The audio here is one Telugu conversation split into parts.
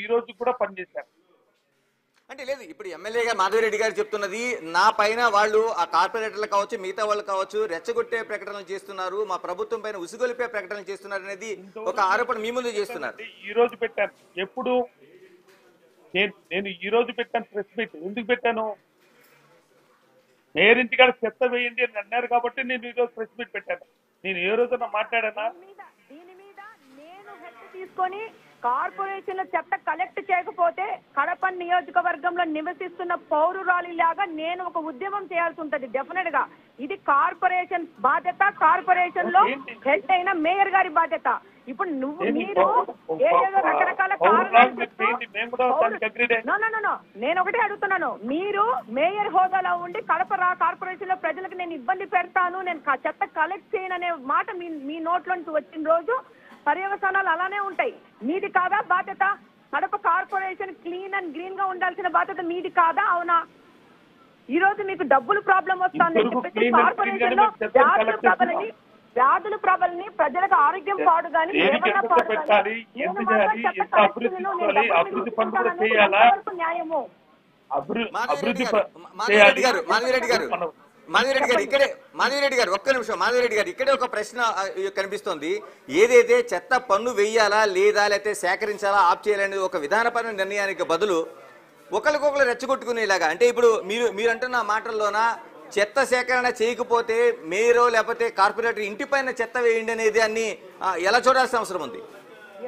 ఈ రోజు కూడా పనిచేశాను. అంటే లేదు, ఇప్పుడు ఎమ్మెల్యేగా మాధవిరెడ్డి గారు చెప్తున్నది నా పైన వాళ్ళు ఆ కార్పొరేటర్లు కావచ్చు, మిగతా వాళ్ళు కావచ్చు, రెచ్చగొట్టే ప్రకటనలు చేస్తున్నారు, మా ప్రభుత్వం పైన ఉసిగొలిపే ప్రకటనలు చేస్తున్నారు అనేది ఒక ఆరోపణ మీ ముందు చేస్తున్నారు. ఈ రోజు పెట్టాను. ఎప్పుడు నేను ఈ రోజు పెట్టాను ప్రెస్ మీట్. ఎందుకు పెట్టాను? మేయర్ ఇంటికాడ చెత్త వేయండి అని అన్నారు కాబట్టి నేను ఈ రోజు ప్రెస్ మీట్ పెట్టాను. నేను ఏ రోజున మాట్లాడానా? దీని మీద నేను హెడ్ తీసుకొని కార్పొరేషన్ చెత్త కలెక్ట్ చేయకపోతే కడప నియోజకవర్గంలో నివసిస్తున్న పౌరురాలిలాగా నేను ఒక ఉద్యమం చేయాల్సి ఉంటది డెఫినెట్ గా. ఇది కార్పొరేషన్ బాధ్యత, కార్పొరేషన్ లో హెడ్ అయిన మేయర్ గారి బాధ్యత. ఇప్పుడు మీరు ఏదేదో రకరకాల నేను ఒకటే అడుగుతున్నాను, మీరు మేయర్ హోదాలో ఉండి కడప కార్పొరేషన్ లో ప్రజలకు నేను ఇబ్బంది పెడతాను, నేను చెత్త కలెక్ట్ చేయను అనే మాట మీ నోట్లోంచి వచ్చిన రోజు పర్యవసానాలు అలానే ఉంటాయి. మీది కాదా బాధ్యత? Kadapa corporation clean and green గా ఉండాల్సిన బాధ్యత మీది కాదా? అవునా? ఈ రోజు మీకు డబ్బులు ప్రాబ్లం వస్తుందని చెప్పేసి కార్పొరేషన్ లో వ్యాధుల ప్రబలని ప్రజలకు ఆరోగ్యం పాడు కానీ ఏమన్నా పాడు న్యాయము. మాధవిరెడ్డి గారు ఒక్క నిమిషం. మాధవిరెడ్డి గారు ఇక్కడే ఒక ప్రశ్న కనిపిస్తోంది. ఏదైతే చెత్త పన్ను వెయ్యాలా లేదా, లేకపోతే సేకరించాలా, ఆఫ్ చేయాలనేది ఒక విధానపరమైన నిర్ణయానికి బదులు ఒకరికొకరు రెచ్చగొట్టుకునేలాగా, అంటే ఇప్పుడు మీరు అంటున్న మాటల్లోన చెత్త సేకరణ చేయకపోతే మేయరో లేకపోతే కార్పొరేటర్ ఇంటిపైన చెత్త వేయండి అనేది అన్ని ఎలా చూడాల్సిన అవసరం ఉంది?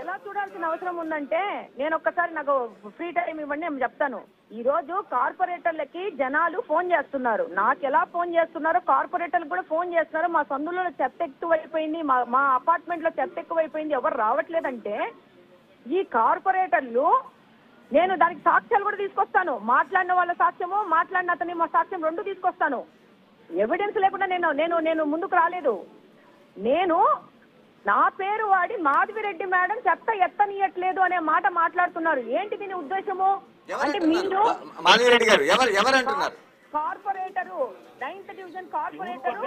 ఎలా చూడాల్సిన అవసరం ఉందంటే, నేను ఒక్కసారి నాకు ఫ్రీ టైం ఇవ్వండి, నేను చెప్తాను. ఈ రోజు కార్పొరేటర్లకి జనాలు ఫోన్ చేస్తున్నారు. నాకు ఎలా ఫోన్ చేస్తున్నారో కార్పొరేటర్లు కూడా ఫోన్ చేస్తున్నారు. మా సందులో చెత్త ఎక్కువైపోయింది, మా అపార్ట్మెంట్ లో చెత్త ఎక్కువైపోయింది, ఎవరు రావట్లేదంటే ఈ కార్పొరేటర్లు, నేను దానికి సాక్ష్యాలు కూడా తీసుకొస్తాను. మాట్లాడిన వాళ్ళ సాక్ష్యము, మాట్లాడిన అతని మా సాక్ష్యం రెండు తీసుకొస్తాను. ఎవిడెన్స్ లేకుండా నేను ముందుకు రాలేదు. నేను నా పేరు వాడి మాధవిరెడ్డి మేడం చెత్త ఎత్తనీయట్లేదు అనే మాట మాట్లాడుతున్నారు. ఏంటి దీని ఉద్దేశము? అంటే మీరు కార్పొరేటరు 9th డివిజన్ కార్పొరేటరు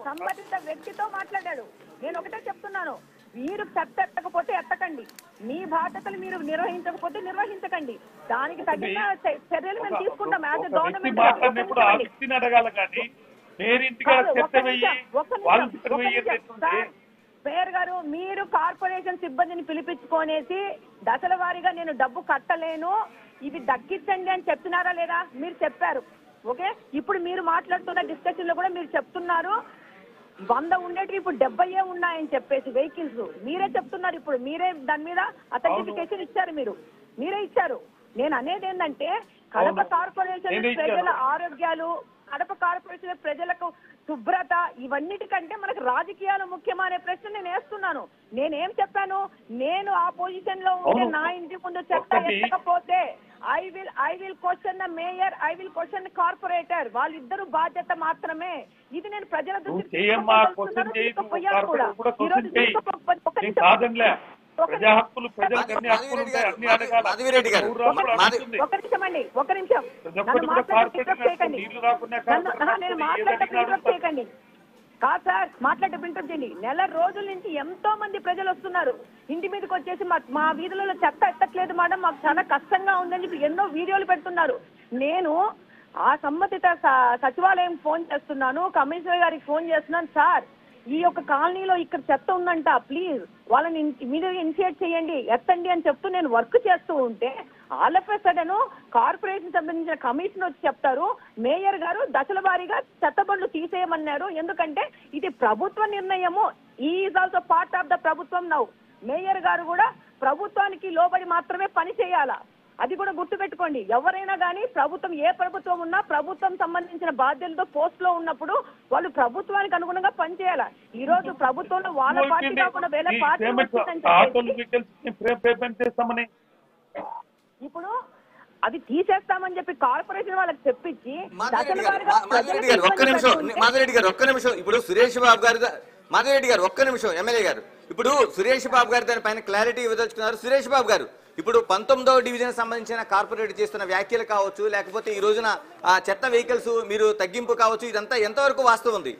సంబంధిత వ్యక్తితో మాట్లాడాడు. నేను ఒకటే చెప్తున్నాను, మీరు చెత్త ఎత్తకపోతే ఎత్తకండి, మీ బాధ్యతలు మీరు నిర్వహించకపోతే నిర్వహించకండి, దానికి తగిన చర్యలు మేము తీసుకుంటాం. యాజ్ ఎ గవర్నమెంట్ మేయర్ గారు, మీరు కార్పొరేషన్ సిబ్బందిని పిలిపించుకొనేసి దశల వారీగా నేను డబ్బు కట్టలేను, ఇది దక్కించండి అని చెప్తున్నారా లేదా? మీరు చెప్పారు. ఓకే, ఇప్పుడు మీరు మాట్లాడుతున్న డిస్కషన్ లో కూడా మీరు చెప్తున్నారు 100 ఉండేటివి ఇప్పుడు 70 ఉన్నాయని చెప్పేసి వెహికల్స్ మీరే చెప్తున్నారు. ఇప్పుడు మీరే దాని మీద అథెంటిఫికేషన్ ఇచ్చారు, మీరే ఇచ్చారు. నేను అనేది ఏంటంటే, కడప కార్పొరేషన్ ప్రజల ఆరోగ్యాలు, కడప కార్పొరేషన్ ప్రజలకు శుభ్రత, ఇవన్నిటికంటే మనకు రాజకీయాలు ముఖ్యమనే ప్రశ్న నేను వేస్తున్నాను. నేనేం చెప్పాను? నేను ఆ పొజిషన్ లో ఉంటే నా ఇంటి ముందు చెత్త ఎత్తకపోతే I will question the mayor, I will question the corporator. వాళ్ళిద్దరు బాధ్యత మాత్రమే. ఇది నేను ప్రజల దృష్టికి ఒక నిమిషం నన్ను చేయకండి. కాదు సార్, మాట్లాడే ప్రింటప్ చేయండి. నెల రోజుల నుంచి ఎంతో మంది ప్రజలు వస్తున్నారు ఇంటి మీదకి వచ్చేసి మా వీధులలో చెత్త ఎత్తట్లేదు మేడం, మాకు చాలా కష్టంగా ఉందని చెప్పి ఎన్నో వీడియోలు పెడుతున్నారు. నేను ఆ సంబంధిత సచివాలయం ఫోన్ చేస్తున్నాను, కమిషనర్ గారికి ఫోన్ చేస్తున్నాను, సార్ ఈ యొక్క కాలనీలో ఇక్కడ చెత్త ఉందంట, ప్లీజ్ వాళ్ళని మీరు ఇనిషియేట్ చేయండి, ఎత్తండి అని చెప్తూ నేను వర్క్ చేస్తూ ఉంటే all of a sudden corporation సంబంధించిన కమిషన్ వచ్చి చెప్తారు, మేయర్ గారు దశల వారీగా చెత్త బండ్లు తీసేయమన్నారు. ఎందుకంటే ఇది ప్రభుత్వ నిర్ణయము, is also part of the ప్రభుత్వం. నౌ మేయర్ గారు కూడా ప్రభుత్వానికి లోబడి మాత్రమే పని చేయాలా, అది కూడా గుర్తు పెట్టుకోండి. ఎవరైనా కానీ ప్రభుత్వం, ఏ ప్రభుత్వం ఉన్నా ప్రభుత్వం సంబంధించిన బాధ్యతలతో పోస్ట్ లో ఉన్నప్పుడు వాళ్ళు ప్రభుత్వానికి అనుగుణంగా పనిచేయాలా. ఈ రోజు ప్రభుత్వంలో వాళ్ళ పార్టీ కాకుండా వేరే పార్టీ ఇప్పుడు అది తీసేస్తామని చెప్పి కార్పొరేషన్ వాళ్ళకి చెప్పించి ఒక్క నిమిషం ఇప్పుడు సురేష్ బాబు గారు, మాధవిరెడ్డి గారు ఒక్క నిమిషం, ఎమ్మెల్యే గారు ఇప్పుడు సురేష్ బాబు గారు దానిపైన క్లారిటీ ఇవ్వదలుచుకున్నారు. సురేష్ బాబు గారు, ఇప్పుడు 19వ డివిజన్ సంబంధించిన కార్పొరేటర్ చేస్తున్న వ్యాఖ్యలు కావచ్చు, లేకపోతే ఈ రోజున చెత్త వెహికల్స్ మీరు తగ్గింపు కావచ్చు, ఇదంతా ఎంతవరకు వాస్తవం ఉంది?